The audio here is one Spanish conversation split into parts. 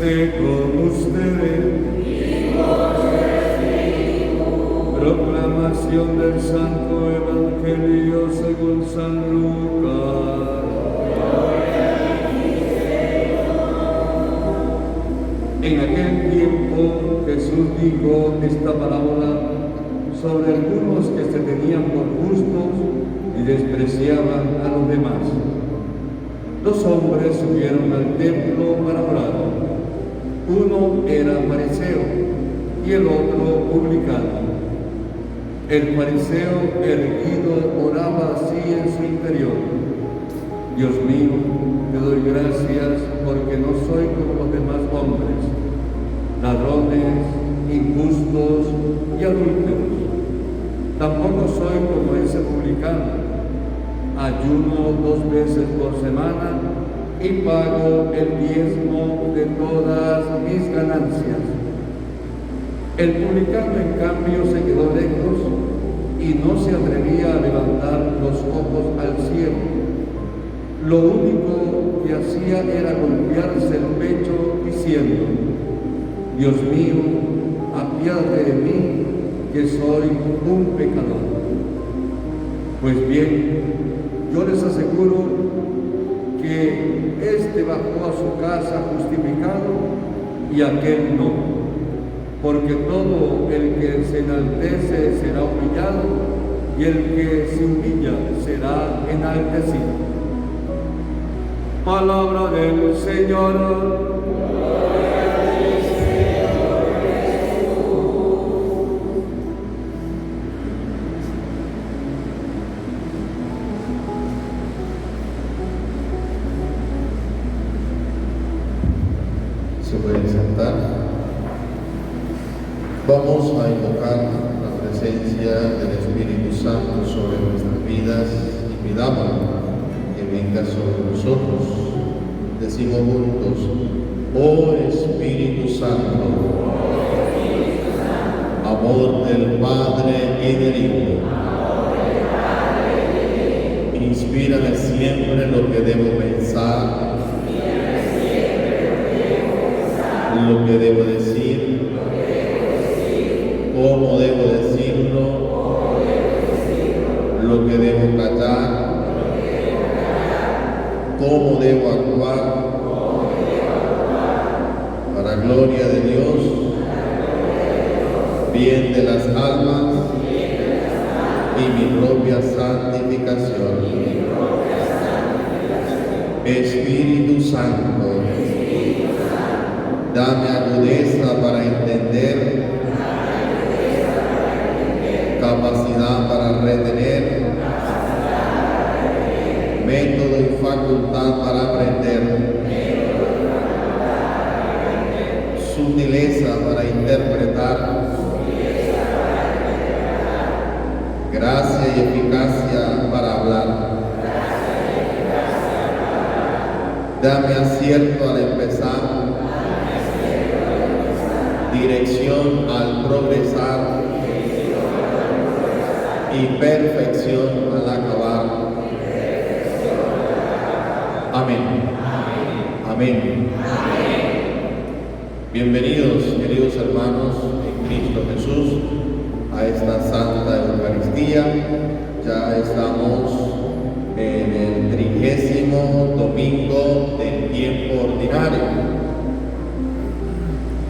esté con ustedes. Proclamación del Santo Evangelio según San Lucas. En aquel tiempo Jesús dijo esta parábola sobre algunos que se tenían por justos y despreciaban a los demás. Dos hombres subieron al templo para orar. Uno era fariseo y el otro publicano. El fariseo erguido oraba así en su interior: Dios mío, te doy gracias porque no soy como los demás hombres, ladrones, injustos y adúlteros. Tampoco soy como ese publicano. Ayuno 2 veces por semana y pago el diezmo de todas mis ganancias. El publicano, en cambio, se quedó lejos y no se atrevía a levantar los ojos al cielo. Lo único que hacía era golpearse el pecho diciendo: Dios mío, apiádate de mí, que soy un pecador. Pues bien, yo les aseguro que éste bajó a su casa justificado y aquel no, porque todo el que se enaltece será humillado y el que se humilla será enaltecido. Palabra del Señor. Se pueden sentar. Vamos a invocar la presencia del Espíritu Santo sobre nuestras vidas y pidamos que venga sobre nosotros. Decimos juntos: oh Espíritu Santo, amor del Padre y del Hijo, inspírame siempre lo que debo pensar, lo que debo decir, cómo debo decirlo, lo que debo callar, cómo debo actuar, para gloria de Dios, bien de las almas y mi propia santificación. Espíritu Santo, dame agudeza para entender, capacidad para retener, método y facultad para aprender, sutileza para interpretar, gracia y eficacia para hablar. Dame acierto al empezar, dirección al progresar y perfección al acabar. Amén. Amén. Bienvenidos, queridos hermanos en Cristo Jesús, a esta Santa Eucaristía. Ya estamos en el 30º domingo del tiempo ordinario.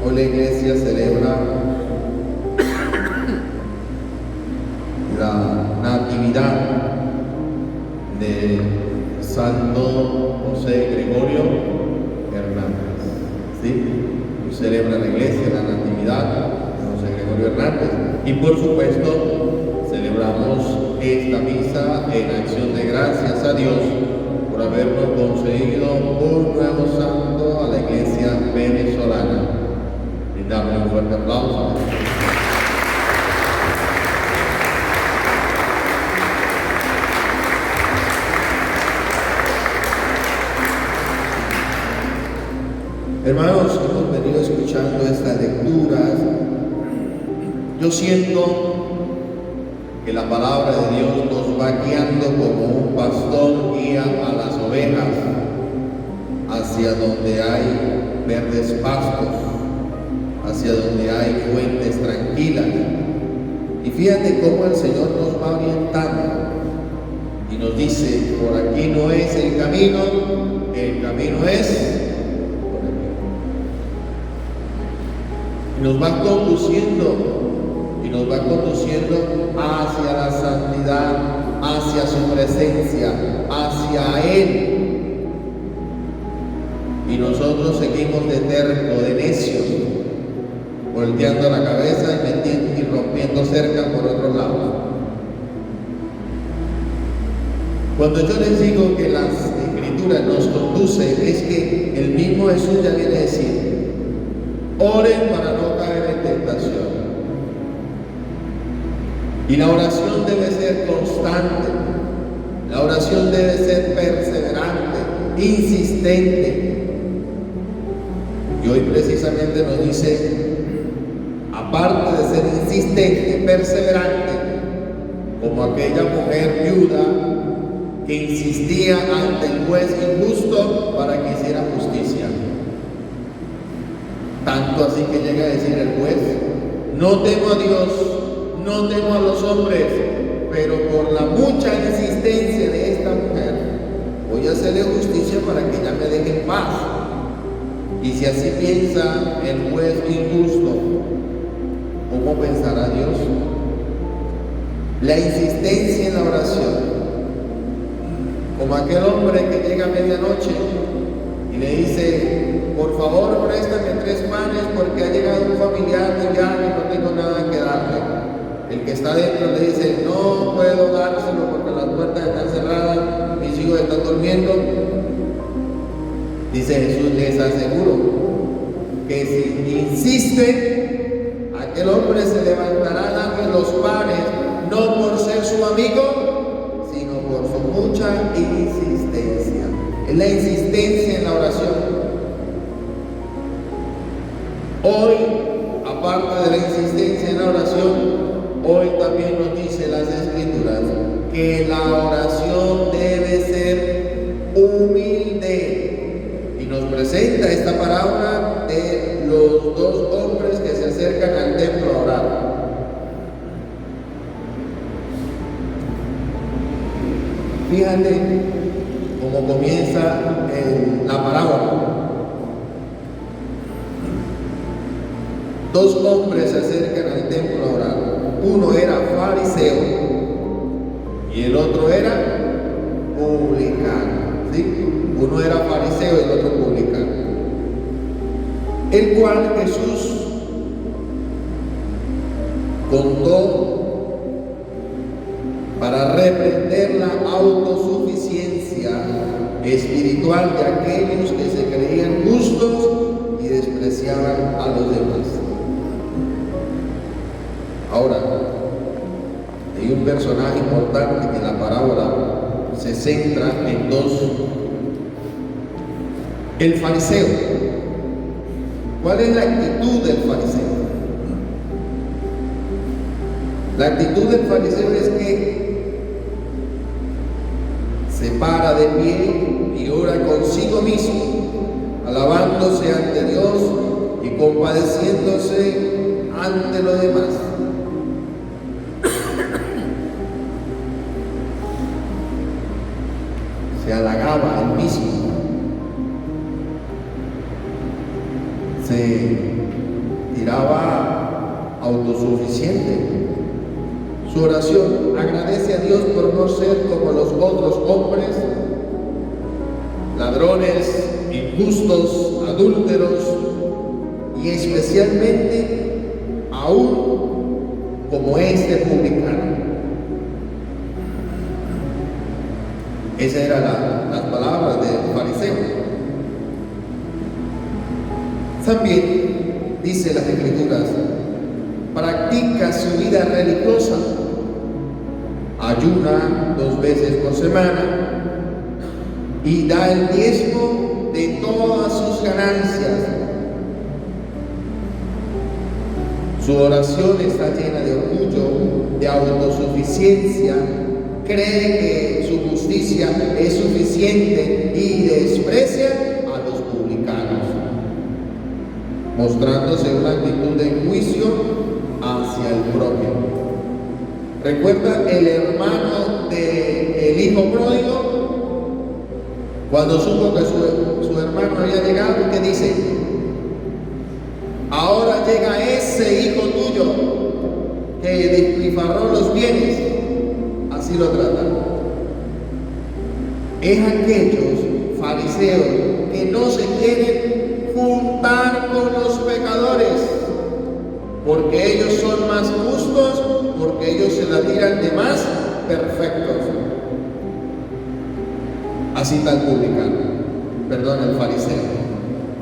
Hoy la Iglesia celebra la Natividad de Santo José Gregorio Hernández. ¿Sí? Celebra la Iglesia la Natividad de José Gregorio Hernández. Y por supuesto, celebramos esta misa en acción de gracias a Dios por habernos concedido un nuevo santo a la Iglesia venezolana. Brindamos un fuerte aplauso. Hermanos, hemos venido escuchando estas lecturas. Yo siento que la palabra de Dios nos va guiando como un pastor guía a las ovejas hacia donde hay verdes pastos, hacia donde hay fuentes tranquilas. Y fíjate cómo el Señor nos va orientando y nos dice, por aquí no es el camino es por aquí. Y nos va conduciendo hacia la santidad, hacia su presencia, hacia Él. Y nosotros seguimos de terco, de necios, volteando la cabeza y metiendo y rompiendo cerca por otro lado. Cuando yo les digo que las Escrituras nos conducen, es que el mismo Jesús ya viene a decir: oren para no caer en tentación. Y la oración debe ser constante, la oración debe ser perseverante, insistente. Y hoy precisamente nos dice, aparte de ser insistente, perseverante, como aquella mujer viuda que insistía ante el juez injusto para que hiciera justicia. Tanto así que llega a decir el juez: no temo a Dios, no temo a los hombres, pero por la mucha insistencia de esta mujer, voy a hacerle justicia para que ella me deje en paz. Y si así piensa el juez injusto, ¿cómo pensará Dios? La insistencia en la oración, como aquel hombre que llega a medianoche y le dice: por favor, préstame 3 panes porque ha llegado un familiar muy grande y no tengo nada que darle. El que está dentro le dice: no puedo dárselo porque las puertas están cerradas, mis hijos están durmiendo. Dice Jesús: les aseguro que si insiste, aquel hombre se levantará a darle los panes, no por ser su amigo, sino por su mucha insistencia. Es la insistencia en la oración. Hoy, aparte de la insistencia en la oración, hoy también nos dice las Escrituras que la oración debe ser humilde. Y nos presenta esta parábola de los 2 hombres que se acercan al templo a orar. Fíjate cómo comienza la parábola. 2 hombres se acercan al templo a orar. Uno era fariseo y el otro era publicano. ¿Sí? Uno era fariseo y el otro publicano. El cual Jesús contó para reprender la autosuficiencia espiritual de aquellos que se creían justos y despreciaban a los demás. Ahora, hay un personaje importante que en la parábola se centra en 2. El fariseo. ¿Cuál es la actitud del fariseo? La actitud del fariseo es que se para de pie y ora consigo mismo, alabándose ante Dios y compadeciéndose ante los demás. Se halagaba él mismo, se tiraba autosuficiente. Su oración: agradece a Dios por no ser como los otros hombres, ladrones, injustos, adúlteros y especialmente aún como este publicano. Esas eran las palabras del fariseo. También dice las Escrituras: practica su vida religiosa, ayuna 2 veces por semana y da el diezmo de todas sus ganancias. Su oración está llena de orgullo, de autosuficiencia, cree que su justicia es suficiente y desprecia a los publicanos. mostrándose una actitud de juicio hacia el prójimo. ¿Recuerda el hermano del hijo pródigo? Cuando supo que su hermano había llegado, ¿qué dice? Ahora llega ese hijo tuyo que despilfarró los bienes. Así lo tratan. Es aquellos fariseos que no se quieren juntar con los pecadores, porque ellos son más justos, porque ellos se la tiran de más perfectos. Así está el publicano, perdón, el fariseo.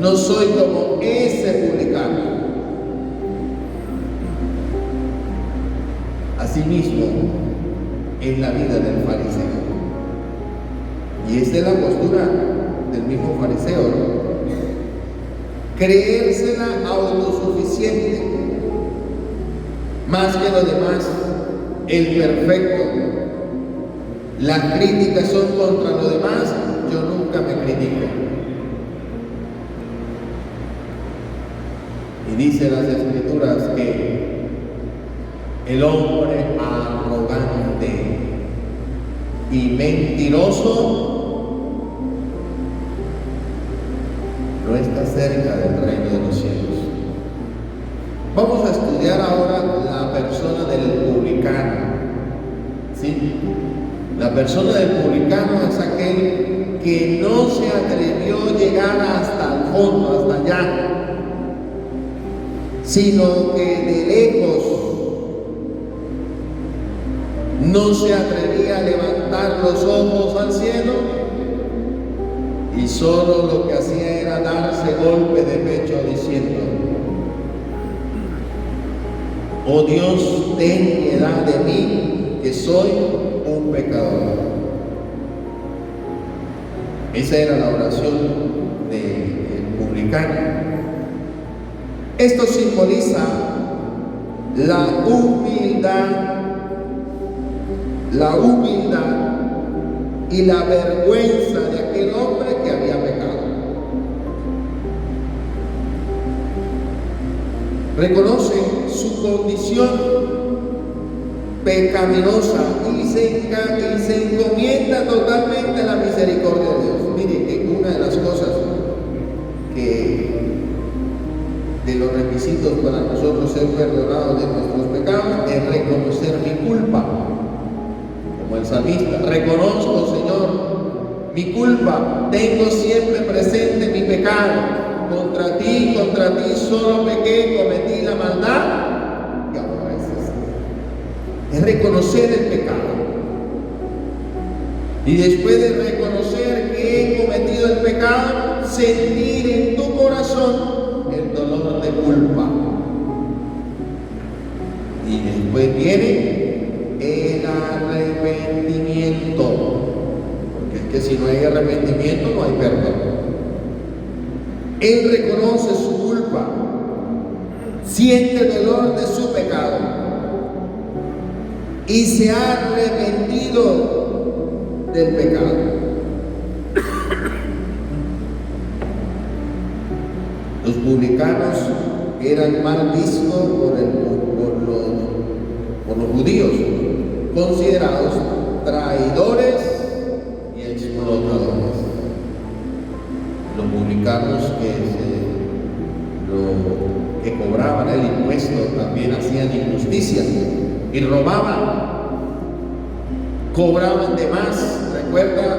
No soy como ese publicano. Asimismo, es la vida del fariseo. Y esta es la postura del mismo fariseo, ¿no? Creérsela autosuficiente, más que lo demás, el perfecto. Las críticas son contra lo demás, yo nunca me critico. Y dice las Escrituras que el hombre arrogante y mentiroso no está cerca del reino de los cielos. Vamos a estudiar ahora la persona del publicano. ¿Sí? La persona del publicano es aquel que no se atrevió a llegar hasta el fondo, hasta allá, sino que de lejos no se atrevía a levantar los ojos al cielo y solo lo que hacía era darse golpe de pecho diciendo: oh Dios, ten piedad de mí, que soy un pecador. Esa era la oración del publicano. Esto simboliza la humildad y la vergüenza de aquel hombre que había pecado. Reconoce su condición pecaminosa y se encomienda totalmente a la misericordia de Dios. Mire que una de las cosas de los requisitos para nosotros ser perdonados de nuestros pecados es reconocer mi culpa. Como el salmista: reconozco, Señor, mi culpa, tengo siempre presente mi pecado. Contra ti solo pequé, cometí la maldad y ahora es reconocer el pecado. Y después de reconocer que he cometido el pecado, sentir en tu corazón el dolor de culpa. Y después viene el arrepentimiento, porque es que si no hay arrepentimiento no hay perdón. Él reconoce su culpa, siente el dolor de su pecado y se ha arrepentido del pecado. Los publicanos eran mal vistos por los judíos, considerados traidores y explotadores. Los publicanos que cobraban el impuesto también hacían injusticia y robaban, cobraban de más. Recuerda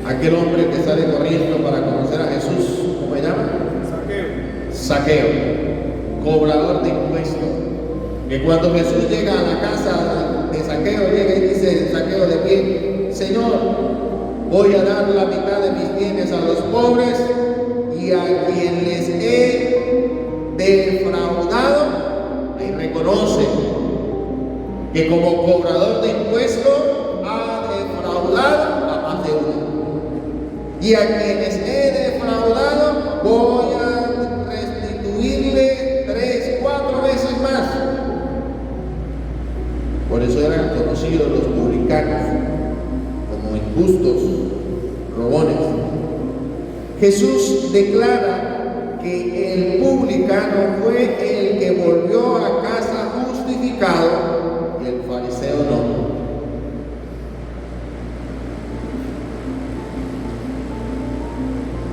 aquel hombre que sale corriendo para conocer a Jesús, ¿cómo se llama? Zaqueo, cobrador de impuestos. Que cuando Jesús llega a la casa de Zaqueo, llega y dice Zaqueo de pie: Señor, voy a dar la mitad de mis bienes a los pobres, y a quien les he defraudado, ahí reconoce que como cobrador de impuestos ha defraudado a más de uno. Y a quienes he defraudado voy a restituirle 3, 4 veces más. Por eso eran conocidos los publicanos como injustos, robones. Jesús declara que el publicano fue el que volvió a casa justificado y el fariseo no.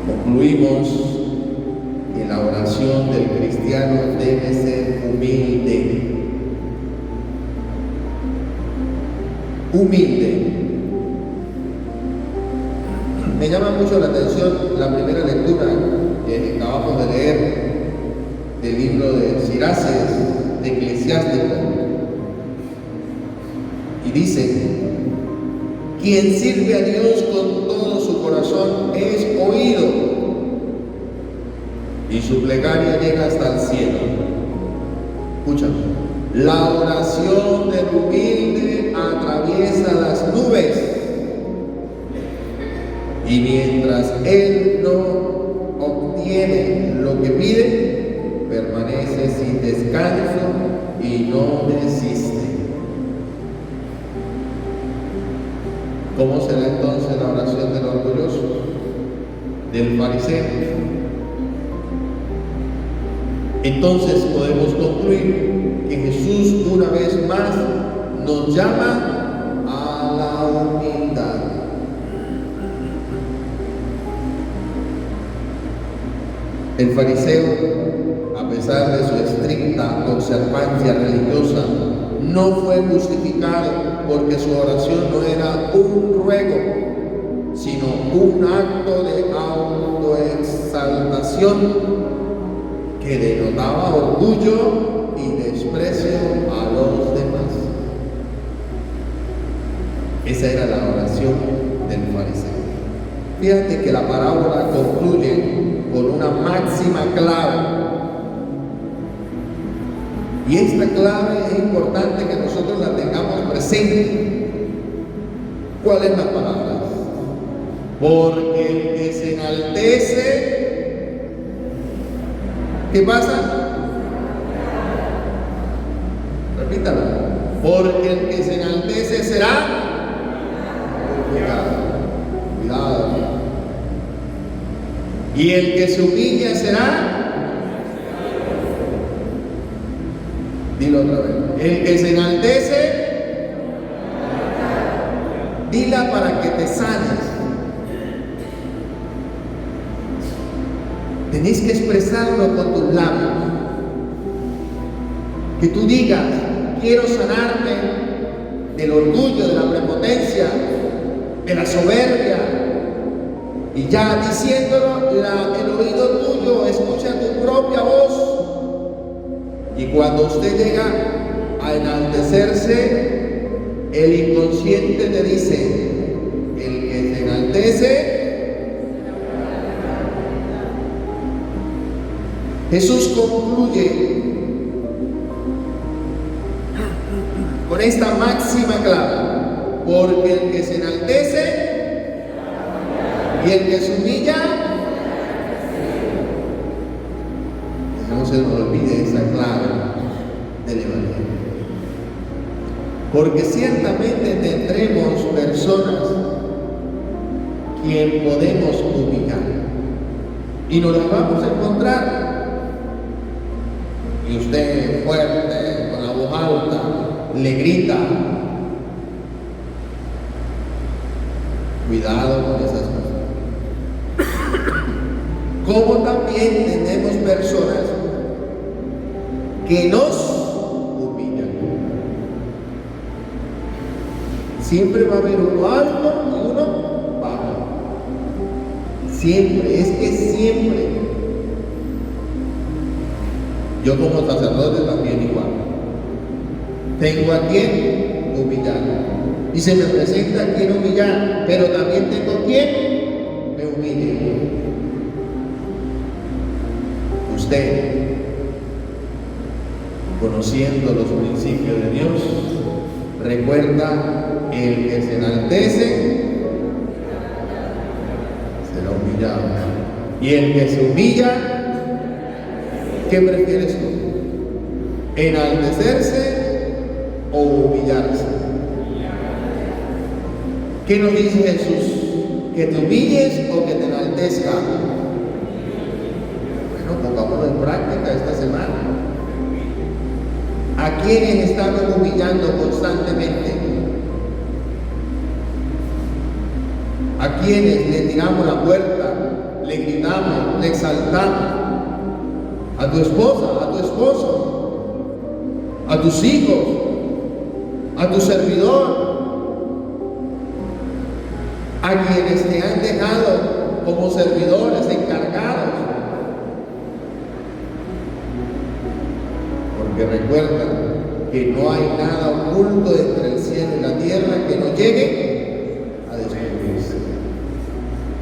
Concluimos que la oración del cristiano debe ser humilde. Humilde. Me llama mucho la atención la primera lectura que acabamos de leer del libro de Siraces, de Eclesiástico. Y dice: quien sirve a Dios con todo su corazón es oído, y su plegaria llega hasta el cielo. Escúchame. La oración del humilde atraviesa las nubes, y mientras él no obtiene lo que pide, permanece sin descanso y no desiste. ¿Cómo será entonces la oración del orgulloso, del fariseo? Entonces podemos concluir que Jesús una vez más nos llama a la humildad. El fariseo, a pesar de su estricta observancia religiosa, no fue justificado porque su oración no era un ruego, sino un acto de autoexaltación que denotaba orgullo y desprecio a los demás. Esa era la oración del fariseo. Fíjate que la parábola concluye con una máxima clave. Y esta clave es importante que nosotros la tengamos presente. ¿Cuál es la palabra? Porque el que se enaltece, ¿qué pasa? Repítalo. Porque el que se enaltece será humillado. Cuidado. Y el que se humilla será. Dilo otra vez. El que se enaltece, dila para que te sanes. Tenés que expresarlo con tus labios. Que tú digas: quiero sanarme del orgullo, de la prepotencia, de la soberbia. Y ya diciéndolo, el oído tuyo escucha tu propia voz. Y cuando usted llega a enaltecerse, el inconsciente te dice: el que se enaltece. Jesús concluye con esta máxima clave: porque el que se enaltece y el que se humilla, no se nos olvide esa clave del Evangelio. Porque ciertamente tendremos personas quien podemos humillar y nos las vamos a encontrar. Y usted fuerte, con la voz alta, le grita. Cuidado con esas cosas. Como también tenemos personas que nos humillan. Siempre va a haber uno alto y uno bajo. Siempre, es que siempre. Yo como sacerdote también igual. Tengo a quien humillar. Y se me presenta a quien humillar, pero también tengo quien me humille. Usted, conociendo los principios de Dios, recuerda: el que se enaltece será humillado, y el que se humilla, ¿qué prefieres tú? ¿Enaltecerse o humillarse? ¿Qué nos dice Jesús? ¿Que te humilles o que te enaltezca? Bueno, pongámoslo en práctica esta semana. ¿A quiénes estamos humillando constantemente? ¿A quienes le tiramos la puerta, le gritamos, le exaltamos? A tu esposa, a tu esposo, a tus hijos, a tu servidor, a quienes te han dejado como servidores encargados. Porque recuerda que no hay nada oculto entre el cielo y la tierra que no llegue a descubrirse.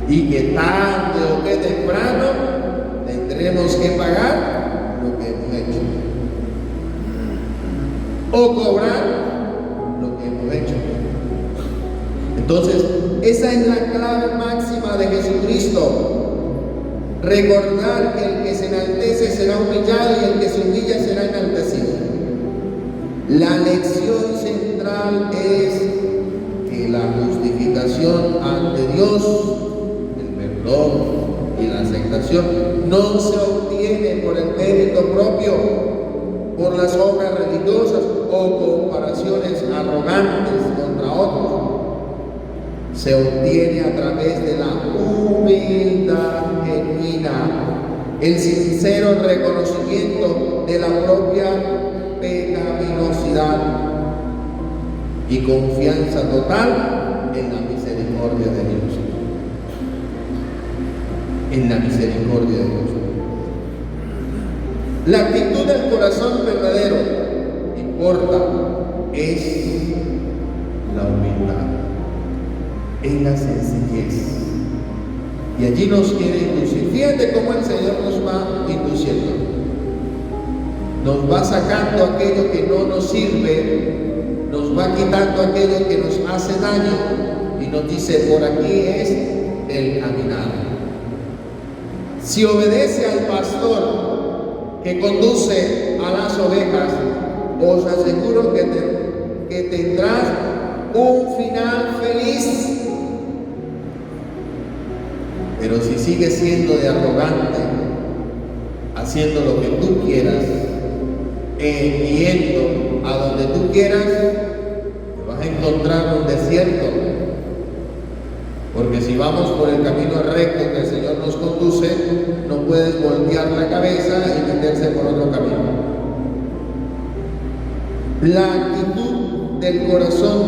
Y que tarde o que temprano tendremos que pagar lo que hemos hecho. O cobrar lo que hemos hecho. Entonces, esa es la clave máxima de Jesucristo. Recordar que el que se enaltece será humillado y el que se humilla será enaltecido. La lección central es que la justificación ante Dios, el perdón y la aceptación, no se obtiene por el mérito propio, por las obras religiosas o comparaciones arrogantes contra otros. Se obtiene a través de la humildad genuina, el sincero reconocimiento de la propia pecaminosidad y confianza total en la misericordia de Dios. En la misericordia de Dios. La actitud del corazón verdadero importa, es la humildad, en la sencillez. Y allí nos quiere inducir. Fíjate cómo el Señor nos va induciendo. Nos va sacando aquello que no nos sirve, nos va quitando aquello que nos hace daño y nos dice, por aquí es el caminar. Si obedece al pastor que conduce a las ovejas, os aseguro que tendrás un final feliz. Pero si sigues siendo de arrogante, haciendo lo que tú quieras, yendo a donde tú quieras, te vas a encontrar un desierto. Porque si vamos por el camino recto que el Señor nos conduce, no puedes voltear la cabeza y meterse por otro camino. La actitud del corazón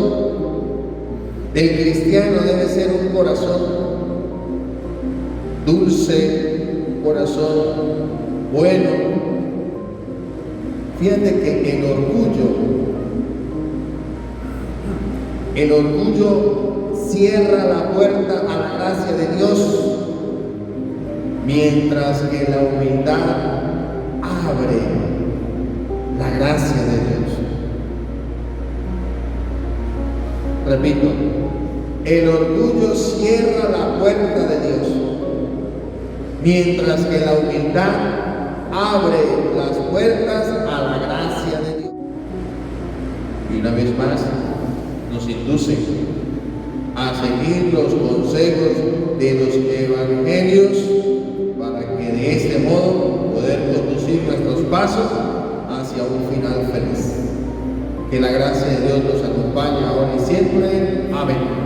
del cristiano debe ser un corazón dulce, un corazón bueno. Fíjate que el orgullo cierra la puerta a la gracia de Dios, mientras que la humildad abre la gracia de Dios. Repito, el orgullo cierra la puerta de Dios, mientras que la humildad abre las puertas a la gracia de Dios. Y una vez más nos induce a seguir los consejos de los evangelios para que de este modo poder conducir nuestros pasos hacia un final feliz. Que la gracia de Dios nos acompañe ahora y siempre. Amén.